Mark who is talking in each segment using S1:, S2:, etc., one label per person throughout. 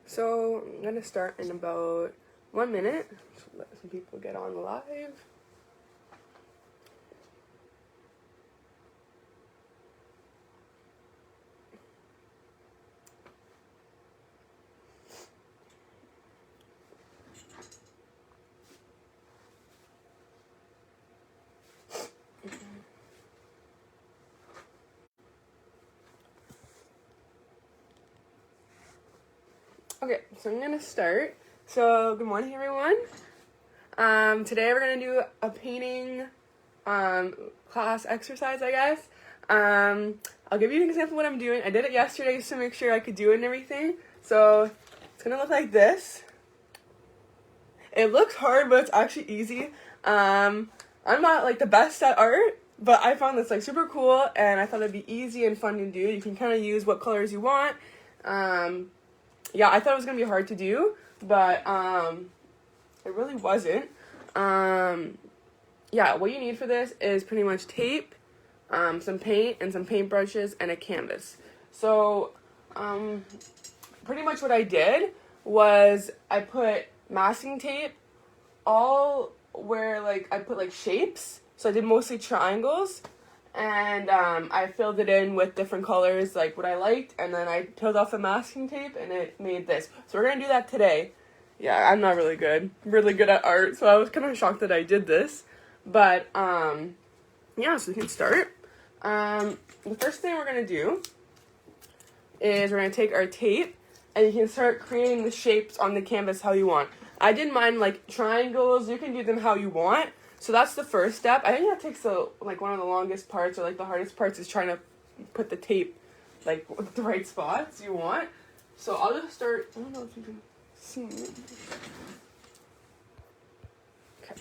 S1: So I'm gonna start in about 1 minute. So let some people get on live. Okay, so I'm gonna start. So good morning, everyone. Today we're gonna do a painting class exercise, I guess. I'll give you an example of what I'm doing. I did it yesterday just to make sure I could do it and everything. So it's gonna look like this. It looks hard, but it's actually easy. I'm not like the best at art, but I found this like super cool, and I thought it'd be easy and fun to do. You can kind of use what colors you want. Yeah, I thought it was gonna be hard to do, but it really wasn't. Yeah, what you need for this is pretty much tape, some paint, and some paintbrushes, and a canvas. So, pretty much what I did was I put masking tape all where like I put like shapes. So I did mostly triangles, and I filled it in with different colors, like what I liked, and then I peeled off the masking tape, and it made this. So we're gonna do that today. Yeah, I'm not really good at art, so I was kind of shocked that I did this. But yeah, so we can start. The first thing we're gonna do is we're gonna take our tape, and you can start creating the shapes on the canvas how you want. I did mine like triangles. You can do them how you want. So that's the first step. I think that takes like one of the longest parts, or like the hardest parts, is trying to put the tape like with the right spots you want. So I'll just start. I don't know if you can see me. Okay.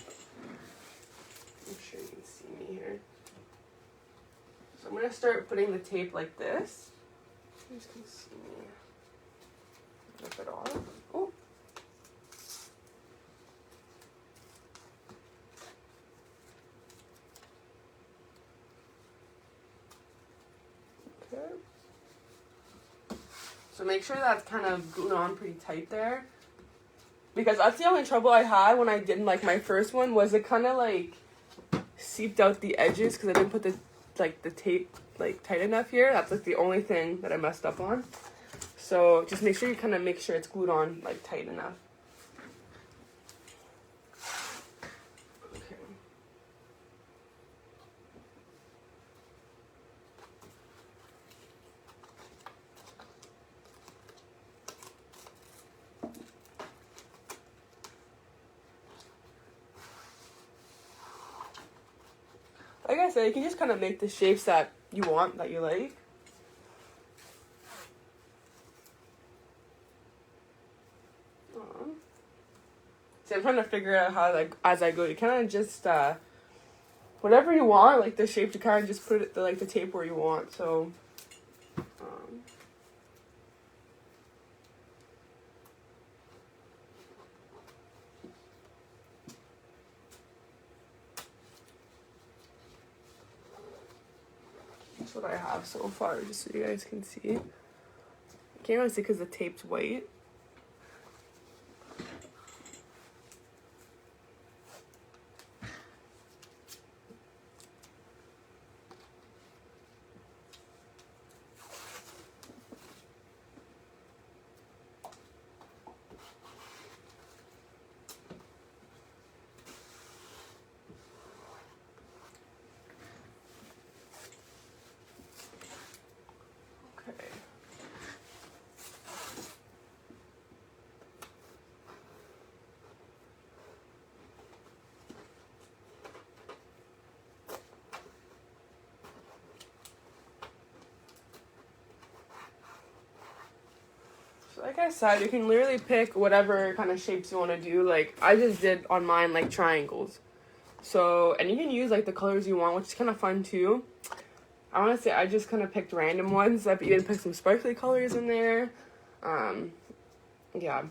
S1: I'm sure you can see me here. So I'm gonna start putting the tape like this. You guys can see me. Rip it off. Oh. Okay. So make sure that's kind of glued on pretty tight there, because that's the only trouble I had when I did like my first one, was it kind of like seeped out the edges because I didn't put the tape like tight enough here. That's like the only thing that I messed up on. So just make sure you kind of make sure it's glued on like tight enough. Like I said, you can just kind of make the shapes that you want, that you like. See, I'm trying to figure out how, like, as I go, you kind of just, whatever you want, like the shape, you kind of just put it, the tape where you want, so. That's what I have so far, just so you guys can see. Can't really see because the tape's white. Like I said, you can literally pick whatever kind of shapes you want to do. Like, I just did on mine, like, triangles. So, and you can use, like, the colors you want, which is kind of fun, too. I want to say I just kind of picked random ones. I've even put some sparkly colors in there. Yeah.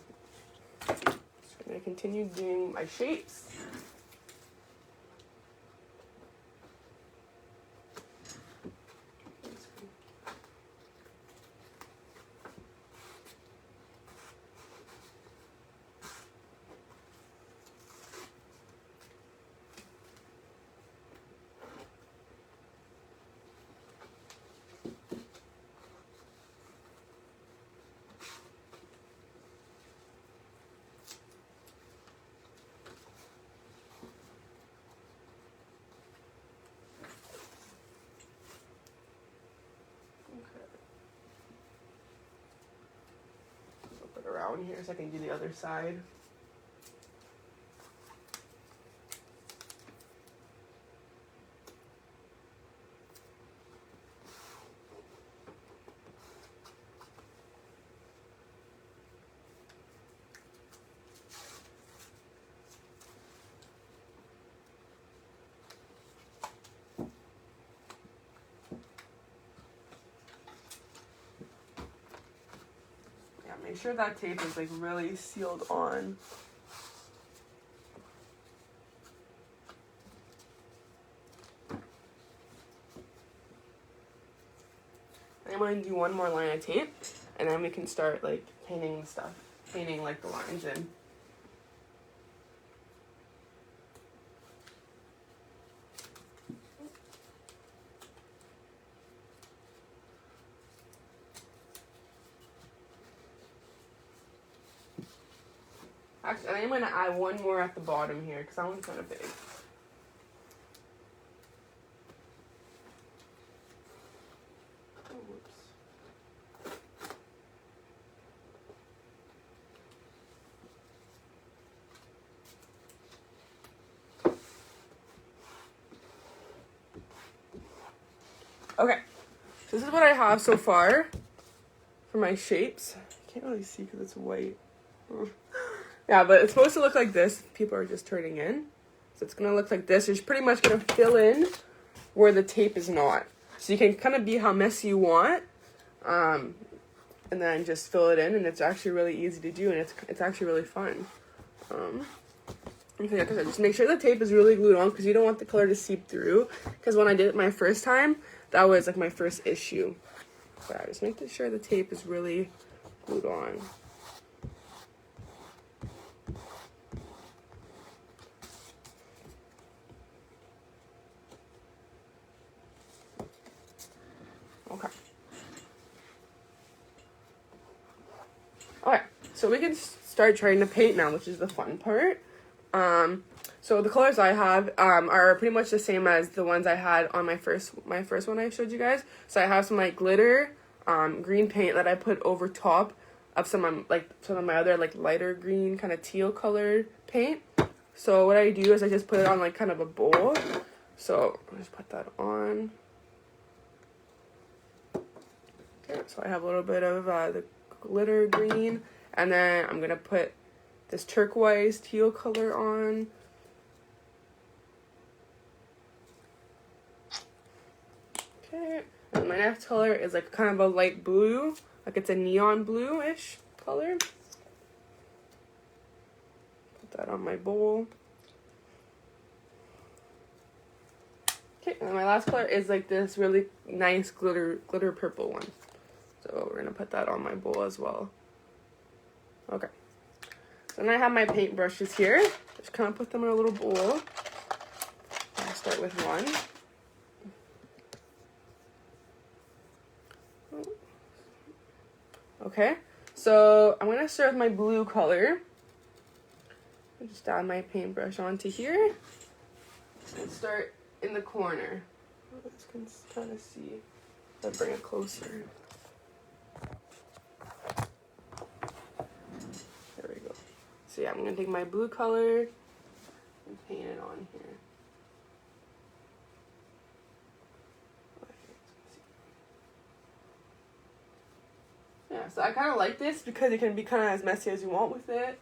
S1: Just going to continue doing my shapes. down here so I can do the other side. Make sure that tape is like really sealed on. I'm going to do one more line of tape, and then we can start like painting the stuff, painting like the lines in. Actually, I'm going to add one more at the bottom here because that one's kind of big. Oh, whoops. Okay, so this is what I have so far for my shapes. I can't really see because it's white. Yeah, but it's supposed to look like this. People are just turning in. So it's going to look like this. You're pretty much going to fill in where the tape is not. So you can kind of be how messy you want. And then just fill it in. And it's actually really easy to do. And it's actually really fun. Okay, like I said, just make sure the tape is really glued on because you don't want the color to seep through. Because when I did it my first time, that was like my first issue. So just make sure the tape is really glued on. Okay. Alright, so we can start trying to paint now, which is the fun part. So the colors I have are pretty much the same as the ones I had on my first one I showed you guys. So I have some like glitter green paint that I put over top of some of my other like lighter green kind of teal colored paint. So what I do is I just put it on like kind of a bowl. So I'll just put that on. Okay, so I have a little bit of the glitter green, and then I'm gonna put this turquoise teal color on. Okay, and my next color is like kind of a light blue, like it's a neon blue-ish color. Put that on my bowl. Okay, and my last color is like this really nice glitter purple one. So we're gonna put that on my bowl as well. Okay. So then I have my paint brushes here. Just kind of put them in a little bowl. I'll start with one. Okay. So I'm gonna start with my blue color. I'll just add my paintbrush onto here and start in the corner. You guys can kind of see. I'll bring it closer. There we go. So yeah, I'm gonna take my blue color and paint it on here. Yeah, so I kind of like this because it can be kind of as messy as you want with it.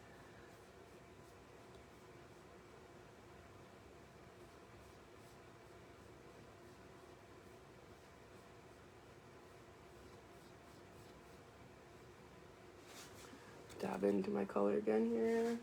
S1: Dab into my color again here.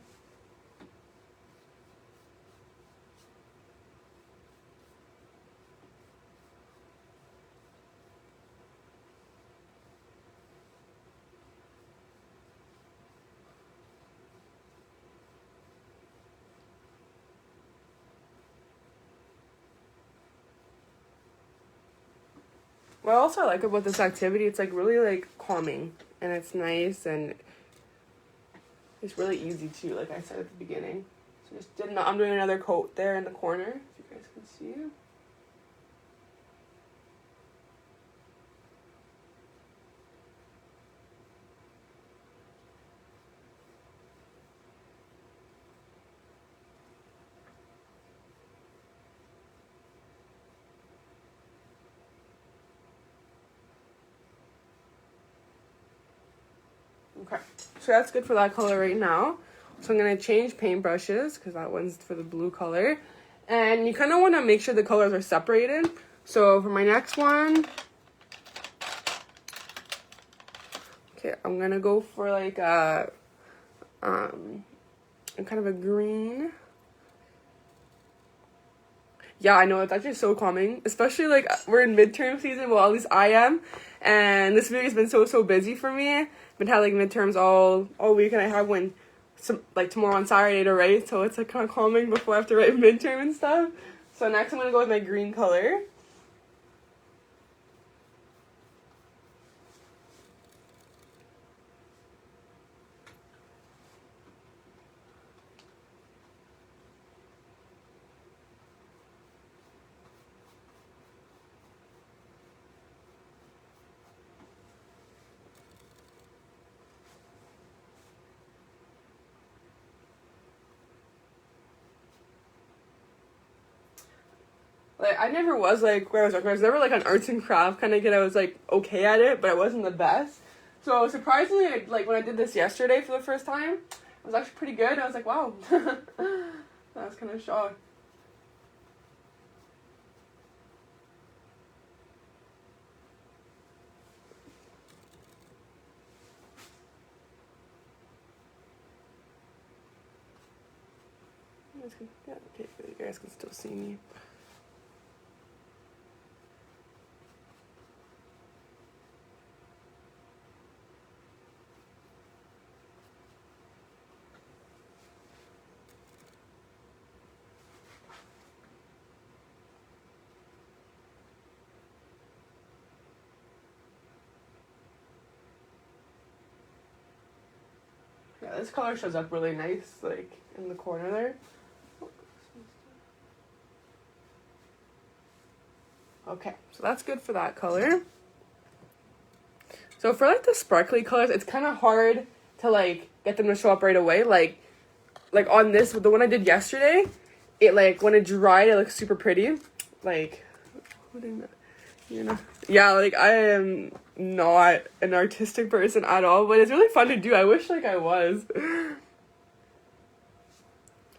S1: What also I like about this activity, it's like really like calming and it's nice and it's really easy too, like I said at the beginning. So I'm doing another coat there in the corner, if you guys can see. Okay, so that's good for that color right now. So I'm going to change paintbrushes because that one's for the blue color. And you kind of want to make sure the colors are separated. So for my next one, okay, I'm going to go for like a kind of a green. Yeah, I know, it's actually so calming, especially like we're in midterm season. Well, at least I am, and this week has been so busy for me. Been having like midterms all week, and I have one like tomorrow on Saturday to write, so it's like kind of calming before I have to write midterm and stuff. So next I'm gonna go with my green color. Like, I never was, like, when I was never, like, an arts and craft kind of kid. I was, like, okay at it, but I wasn't the best. So, surprisingly, like, when I did this yesterday for the first time, it was actually pretty good. I was like, wow. I was kind of shocked. Yeah, okay, you guys can still see me. Yeah, this color shows up really nice, like, in the corner there. Okay, so that's good for that color. So for, like, the sparkly colors, it's kind of hard to, like, get them to show up right away. Like on this, the one I did yesterday, it, like, when it dried, it looks super pretty. Like, you know, yeah, like, I am not an artistic person at all, but it's really fun to do. I wish, like, I was.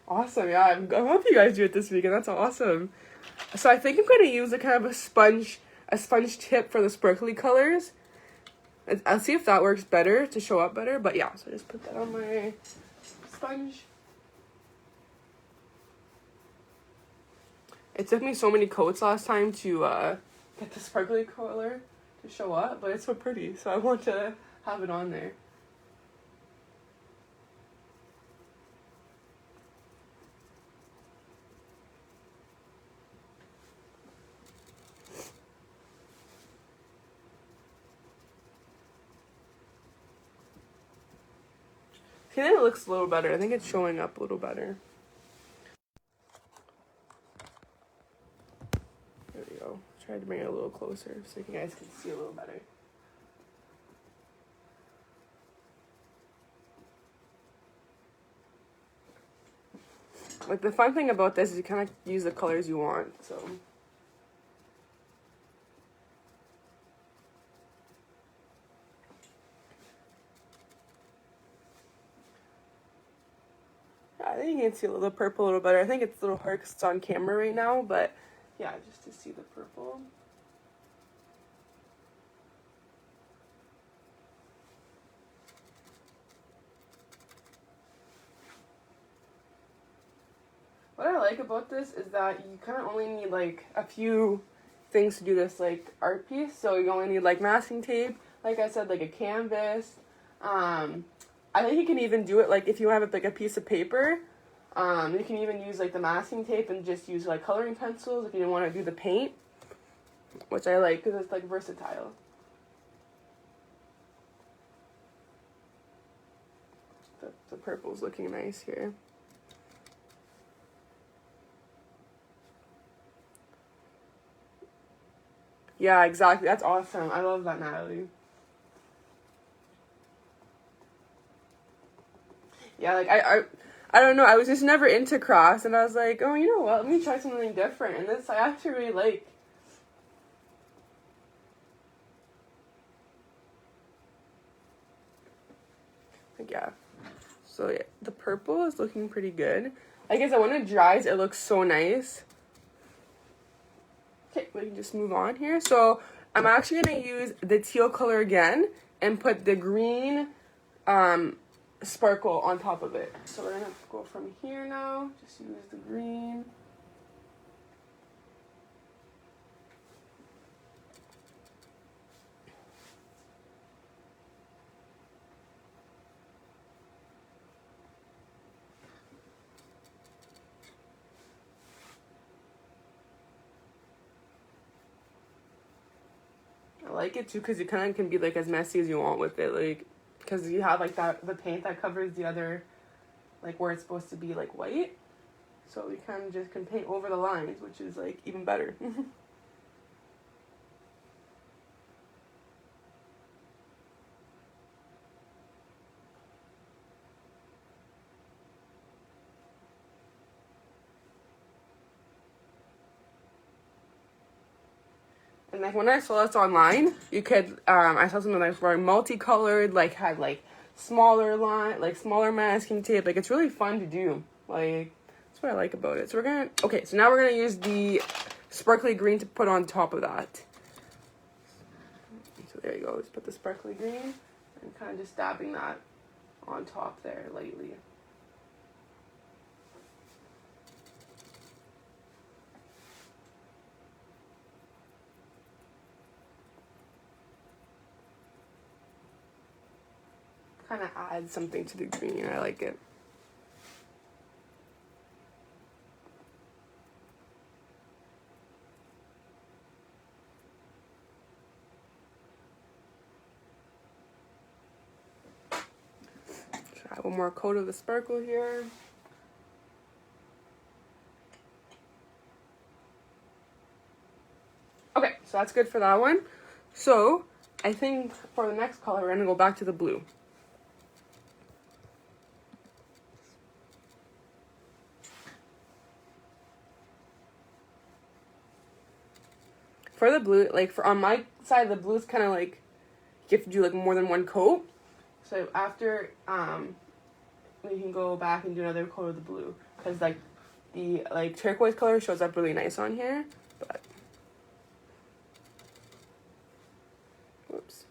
S1: Awesome, yeah, I hope you guys do it this weekend. That's awesome. So I think I'm going to use a kind of a sponge tip for the sparkly colors. I'll see if that works better to show up better, but yeah, so I just put that on my sponge. It took me so many coats last time to get the sparkly color to show up, but it's so pretty, so I want to have it on there. I think it looks a little better. I think it's showing up a little better. There we go. Try to bring it a little closer so you guys can see a little better. Like, the fun thing about this is you kind of use the colors you want, so. I think you can see the purple a little better. I think it's a little hard because it's on camera right now, but yeah, just to see the purple. What I like about this is that you kind of only need like a few things to do this like art piece. So you only need like masking tape, like I said, like a canvas. I think you can even do it like if you have like a piece of paper. You can even use like the masking tape and just use like coloring pencils if you don't want to do the paint, which I like because it's like versatile. The purple's looking nice here. Yeah, exactly. That's awesome. I love that, Natalie. Yeah, like I don't know. I was just never into crafts, and I was like, oh, you know what? Let me try something different. And this I actually really like. Like, yeah. So yeah, the purple is looking pretty good. I guess when it dries, it looks so nice. Okay, we can just move on here. So I'm actually going to use the teal color again and put the green sparkle on top of it. So we're going to go from here now. Just use the green. I like it too because you kind of can be like as messy as you want with it, like because you have like that the paint that covers the other, like where it's supposed to be like white, so we kind of just can paint over the lines, which is like even better. And like when I saw this online, you could I saw something that's very multicolored, like had like smaller line, like smaller masking tape. Like it's really fun to do. Like that's what I like about it. So so now we're gonna use the sparkly green to put on top of that. So there you go. Just put the sparkly green and kind of just dabbing that on top there lightly. Kind of adds something to the green. I like it. Try one more coat of the sparkle here. Okay, so that's good for that one. So I think for the next color, we're gonna go back to the blue. For the blue, like for on my side, the blue is kind of like you have to do like more than one coat. So after we can go back and do another coat of the blue because like the like turquoise color shows up really nice on here. But whoops.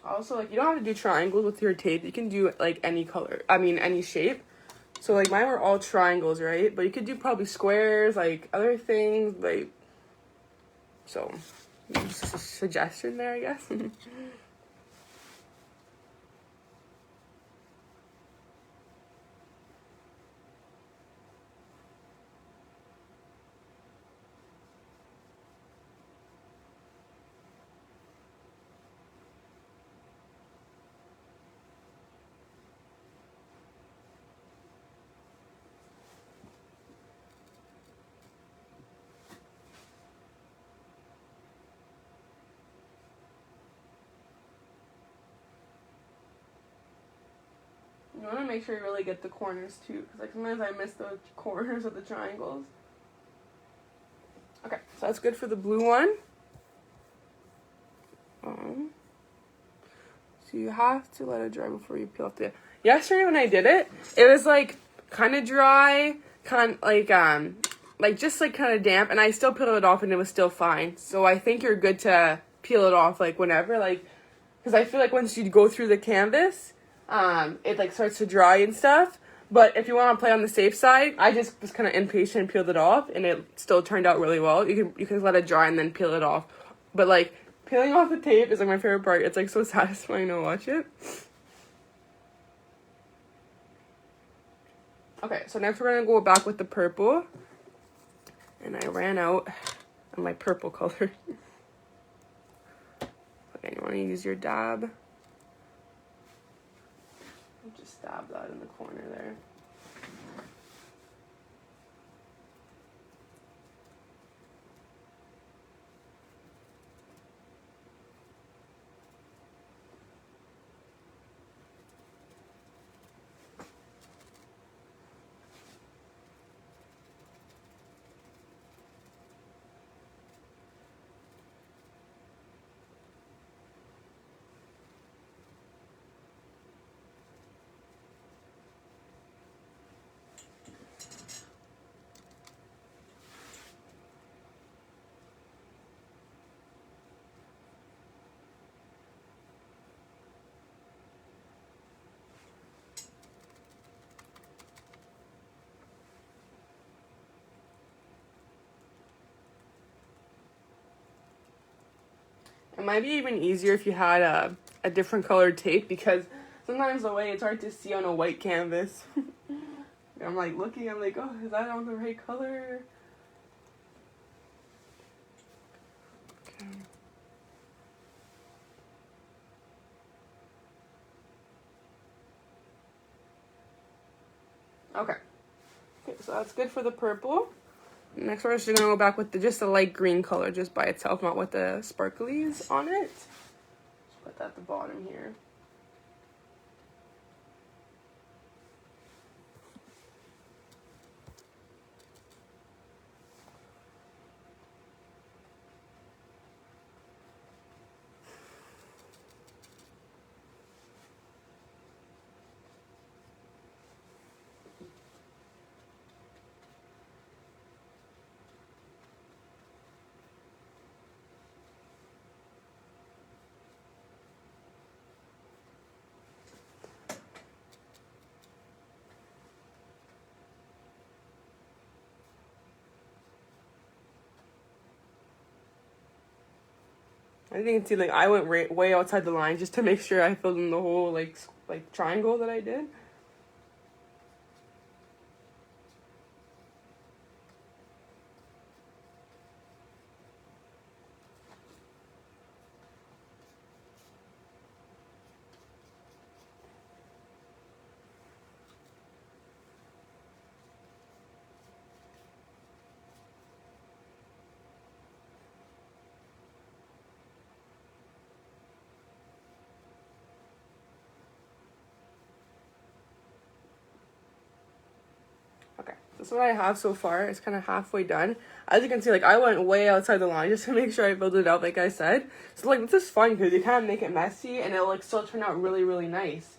S1: Also, like, you don't have to do triangles with your tape. You can do, like, any color. I mean, any shape. So, like, mine were all triangles, right? But you could do probably squares, like, other things, like... So, just a suggestion there, I guess. You want to make sure you really get the corners too, because like sometimes I miss the corners of the triangles. Okay, so that's good for the blue one. So you have to let it dry before you peel off the... Yesterday when I did it, it was like kind of dry, kind of like just like kind of damp, and I still peeled it off and it was still fine. So I think you're good to peel it off like whenever, like, because I feel like once you go through the canvas, it like starts to dry and stuff. But if you want to play on the safe side, I just was kind of impatient and peeled it off, and it still turned out really well. You can let it dry and then peel it off. But like peeling off the tape is like my favorite part. It's like so satisfying to watch it. Okay, so next we're gonna go back with the purple, and I ran out of my purple color. Okay, you want to use your dab. Just dab that in the corner there. It might be even easier if you had a different colored tape, because sometimes the way it's hard to see on a white canvas. I'm like looking, I'm like, oh, is that on the right color? Okay. Okay. Okay, so that's good for the purple. Next we're just gonna go back with just the light green color just by itself, not with the sparklies on it. Just put that at the bottom here. I think you can see, like, I went way outside the line just to make sure I filled in the whole, like triangle that I did. Okay, this is what I have so far. It's kind of halfway done. As you can see, like, I went way outside the line just to make sure I filled it out, like I said. So, like, this is fun because you kind of make it messy and it'll, like, still turn out really, really nice.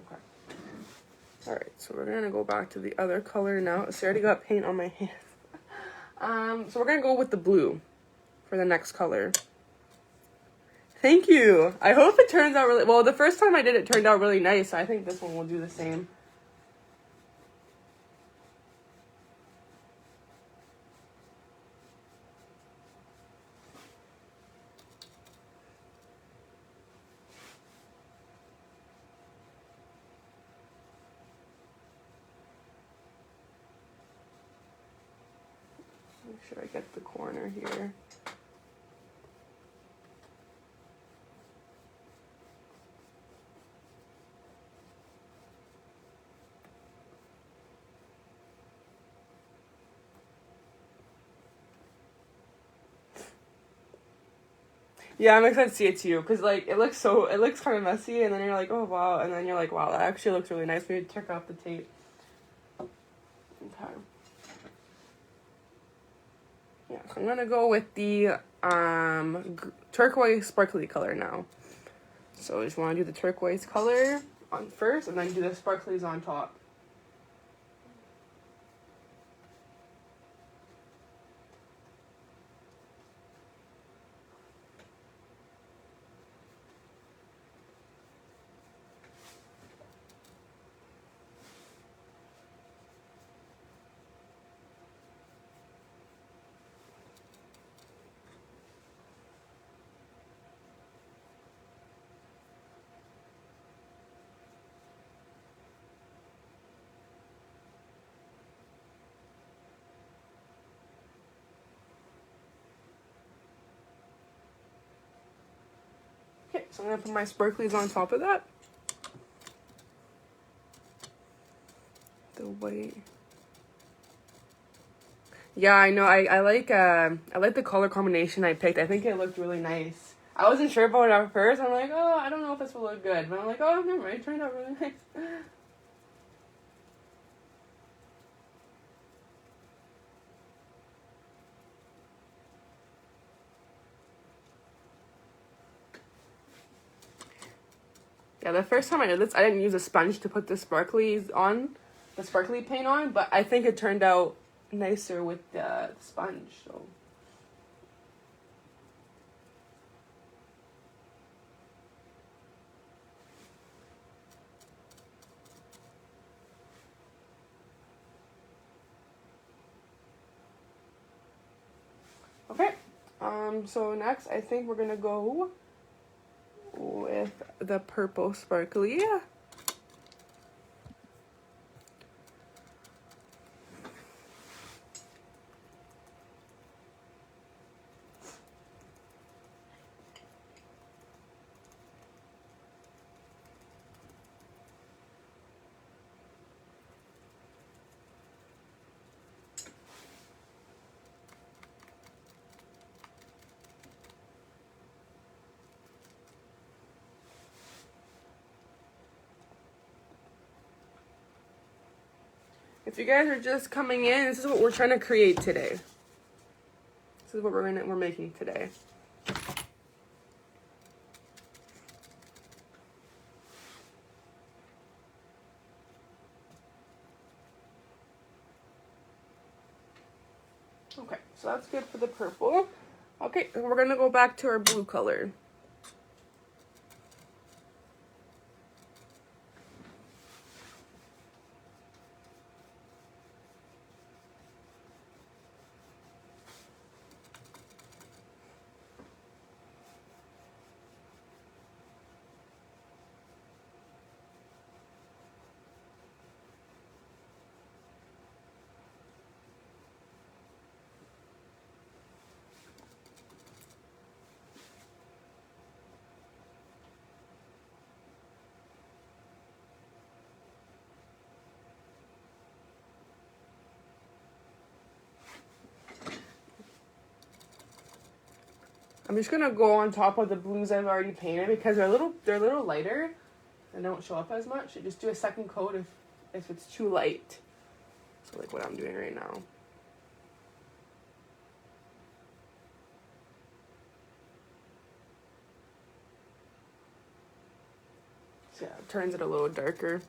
S1: Okay. Alright, so we're gonna go back to the other color now. So I already got paint on my hands. So we're gonna go with the blue for the next color. Thank you. I hope it turns out really well. The first time I did it turned out really nice. So I think this one will do the same. Make sure I get the corner here. Yeah, I'm excited to see it too, because, like, it looks kind of messy, and then you're like, oh, wow, and then you're like, wow, that actually looks really nice. Maybe check out the tape. Okay. Yeah, so I'm gonna go with the turquoise sparkly color now. So I just want to do the turquoise color on first, and then do the sparklies on top. Okay, so I'm gonna put my sparklies on top of that. The white. Yeah, I know. I like the color combination I picked. I think it looked really nice. I wasn't sure about it at first. I'm like, oh, I don't know if this will look good. But I'm like, oh, never mind. It turned out really nice. Yeah, the first time I did this, I didn't use a sponge to put the sparkly paint on, but I think it turned out nicer with the sponge, so. So next, I think we're gonna go with the purple sparkly. If you guys are just coming in, this is what we're trying to create today. This is what we're making today. Okay, so that's good for the purple. Okay, we're gonna go back to our blue color. I'm just gonna go on top of the blues I've already painted because they're a little lighter and don't show up as much. I just do a second coat if it's too light. So like what I'm doing right now. So yeah, it turns it a little darker.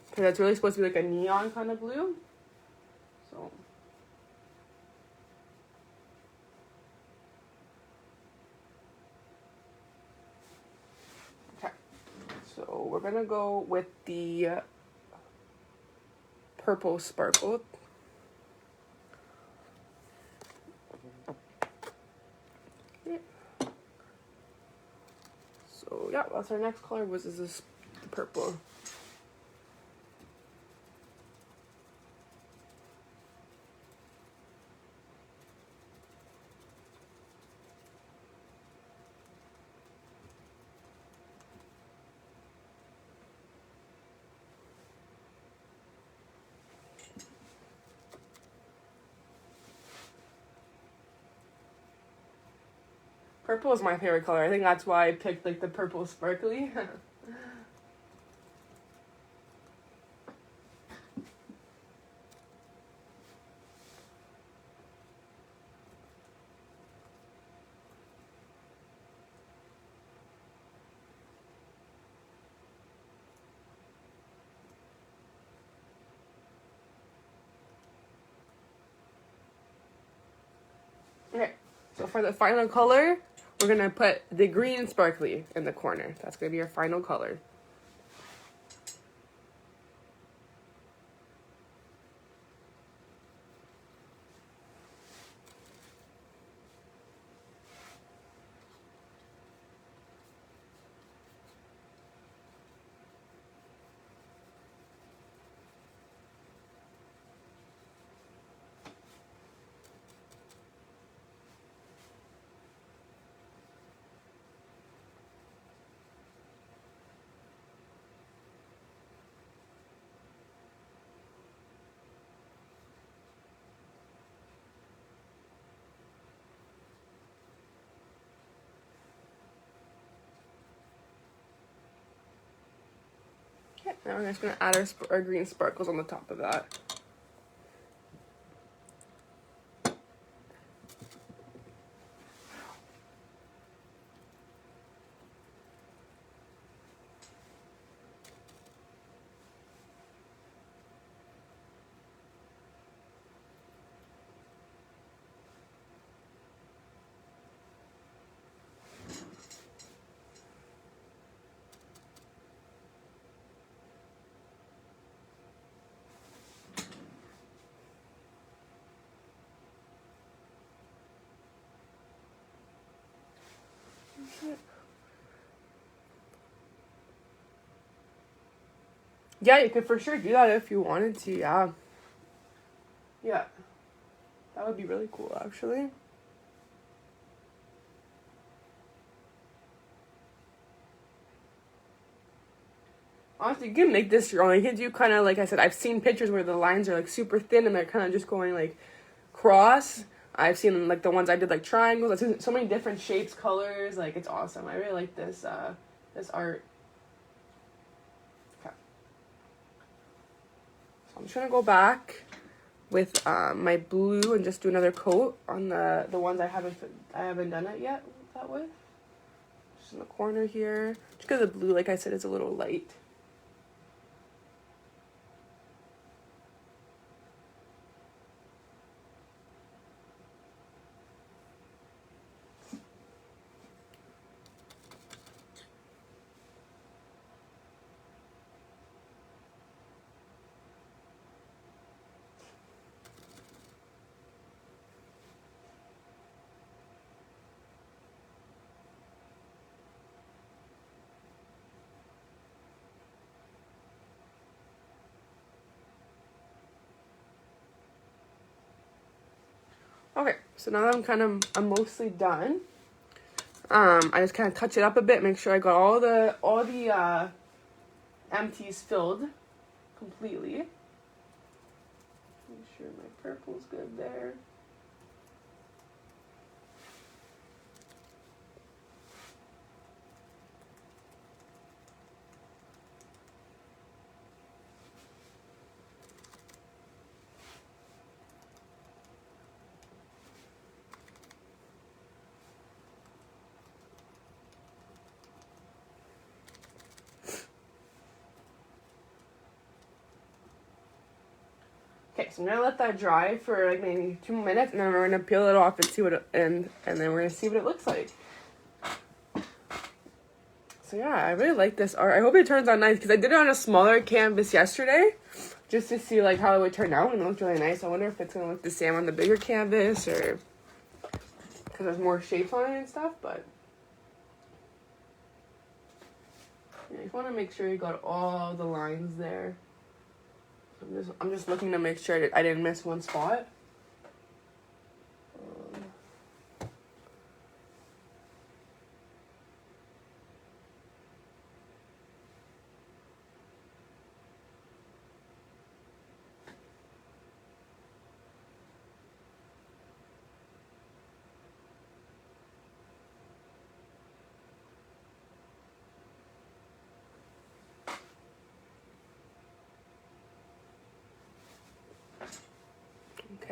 S1: Because that's really supposed to be like a neon kind of blue. So. Okay. So we're going to go with the purple sparkle. So yeah, that's our next color is this the purple. Purple is my favorite color. I think that's why I picked like the purple sparkly. Okay, so for the final color, we're gonna put the green sparkly in the corner. That's gonna be our final color. Okay, now we're just gonna add our green sparkles on the top of that. Yeah, you could for sure do that if you wanted to, yeah. Yeah. That would be really cool, actually. Honestly, you can make this your own. You can do kind of, like I said, I've seen pictures where the lines are, like, super thin and they're kind of just going, like, cross. I've seen, like, the ones I did, like, triangles. I've seen so many different shapes, colors. Like, it's awesome. I really like this, this art. Okay. So I'm just going to go back with my blue and just do another coat on the ones I haven't done it yet that with. Just in the corner here. Just because the blue, like I said, is a little light. Okay, so now that I'm mostly done. I just kind of touch it up a bit, make sure I got all the empties filled completely. Make sure my purple's good there. Okay, so I'm gonna let that dry for like maybe 2 minutes, and then we're gonna peel it off and see what it, and then we're gonna see what it looks like. So yeah, I really like this art. I hope it turns out nice because I did it on a smaller canvas yesterday, just to see like how it would turn out, and it looked really nice. I wonder if it's gonna look the same on the bigger canvas or because there's more shapes on it and stuff. But yeah, you just want to make sure you got all the lines there. I'm just looking to make sure that I didn't miss one spot.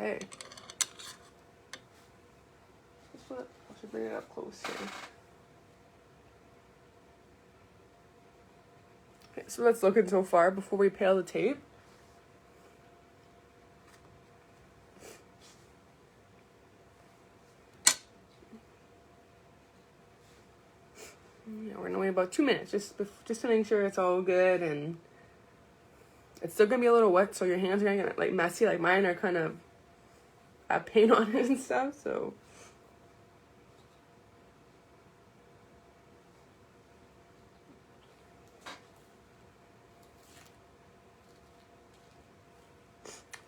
S1: Okay. I should bring it up close here. Okay, so that's looking so far before we peel the tape. Yeah, we're gonna wait about 2 minutes just to make sure it's all good, and it's still gonna be a little wet, so your hands are gonna get like messy. Like mine are kind of have paint on it and stuff, so.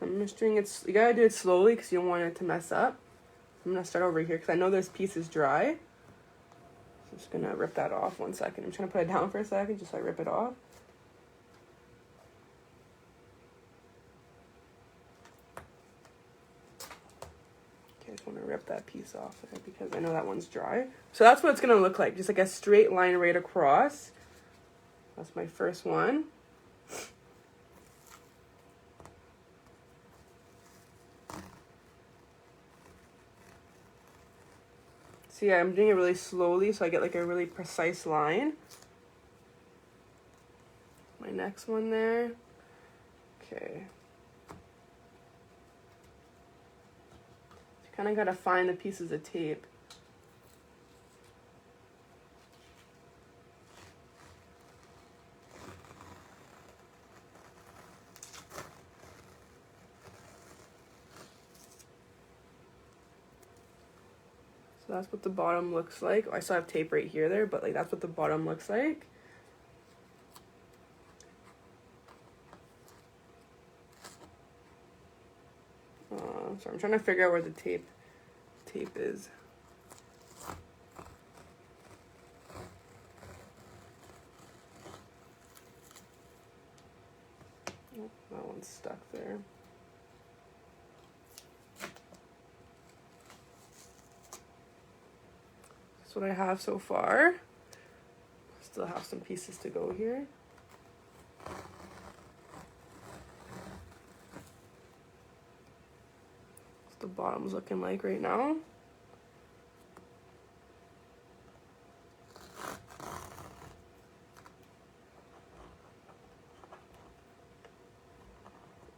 S1: I'm just doing it, you gotta do it slowly because you don't want it to mess up. I'm gonna start over here because I know this piece is dry. So I'm just gonna rip that off 1 second. I'm trying to put it down for a second just so I rip it off. Okay, I just want to rip that piece off there because I know that one's dry. So that's what it's gonna look like, just like a straight line right across. That's my first one. So yeah, I'm doing it really slowly so I get like a really precise line. My next one there. Okay. You kind of gotta find the pieces of tape. So that's what the bottom looks like. I still have tape right here there, but like that's what the bottom looks like. So I'm trying to figure out where the tape is. Oh, that one's stuck there. That's what I have so far. Still have some pieces to go here. What's the bottom's looking like right now?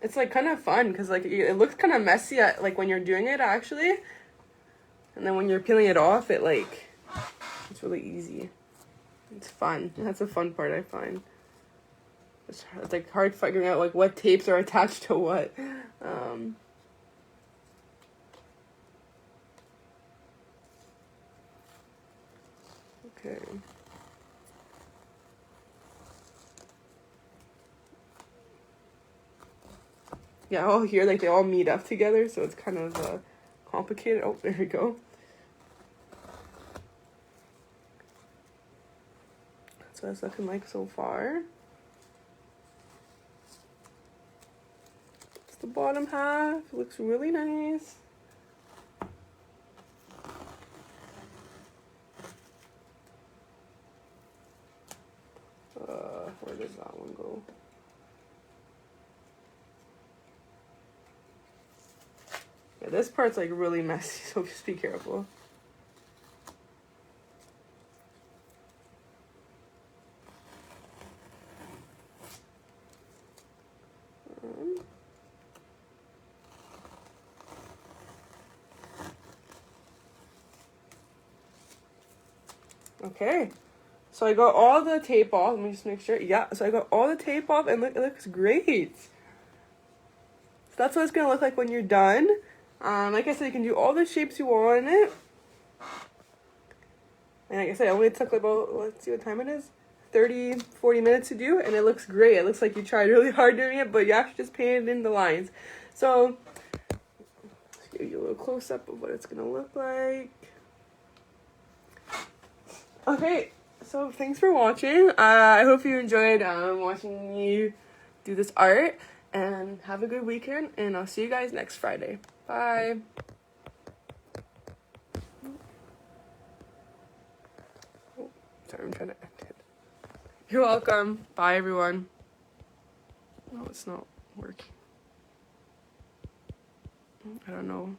S1: It's like kind of fun because like it looks kind of messy at, like when you're doing it actually, and then when you're peeling it off, it's really easy. It's fun. That's a fun part, I find. It's like hard figuring out like what tapes are attached to what. Okay. Yeah, all here, like they all meet up together, so it's kind of complicated. Oh, there we go. That's what it's looking like so far. It's the bottom half. It looks really nice. Where does that one go? Yeah, this part's like really messy, so just be careful. Okay, so I got all the tape off. Let me just make sure. Yeah, so I got all the tape off, and look, it looks great. So that's what it's gonna look like when you're done. Like I said, you can do all the shapes you want in it. And like I said, it only took about, let's see what time it is, 30-40 minutes to do, and it looks great. It looks like you tried really hard doing it, but you actually just painted in the lines. So, let's give you a little close-up of what it's gonna look like. Okay, so thanks for watching. I hope you enjoyed watching me do this art, and have a good weekend, and I'll see you guys next Friday. Bye. Oh, sorry, I'm trying to end it. You're welcome. Bye, everyone. No, it's not working. I don't know.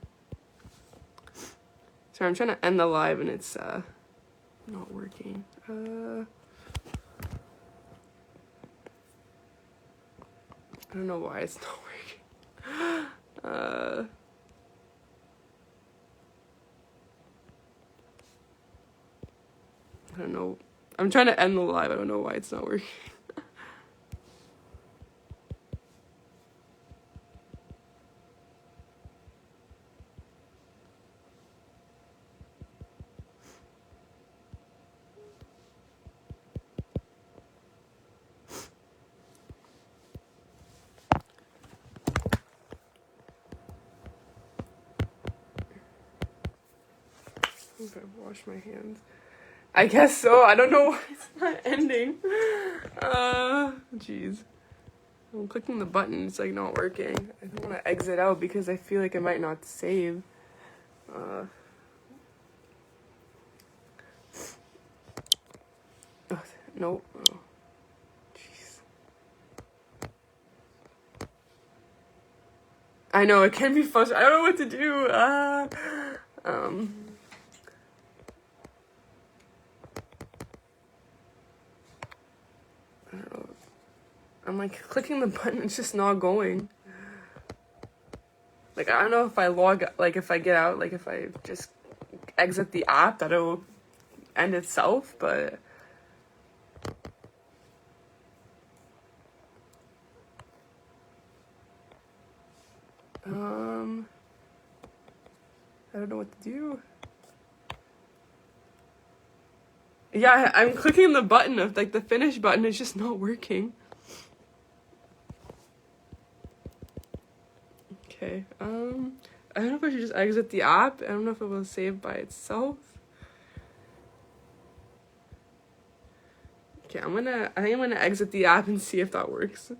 S1: Sorry, I'm trying to end the live, and it's not working. I don't know why it's not working. I don't know. I'm trying to end the live. I don't know why it's not working. I think I've washed my hands. I guess so. I don't know why it's not ending. Jeez. I'm clicking the button. It's like not working. I don't want to exit out because I feel like it might not save. Nope. Oh, jeez. I know it can be frustrating. I don't know what to do. I don't know. I'm like clicking the button. It's just not going. Like I don't know if I if I get out, like if I just exit the app, that it'll end itself, but. I don't know what to do. Yeah, I'm clicking the button of like the finish button. It's just not working. Okay. I don't know if I should just exit the app. I don't know if it will save by itself. Okay, I think I'm gonna exit the app and see if that works.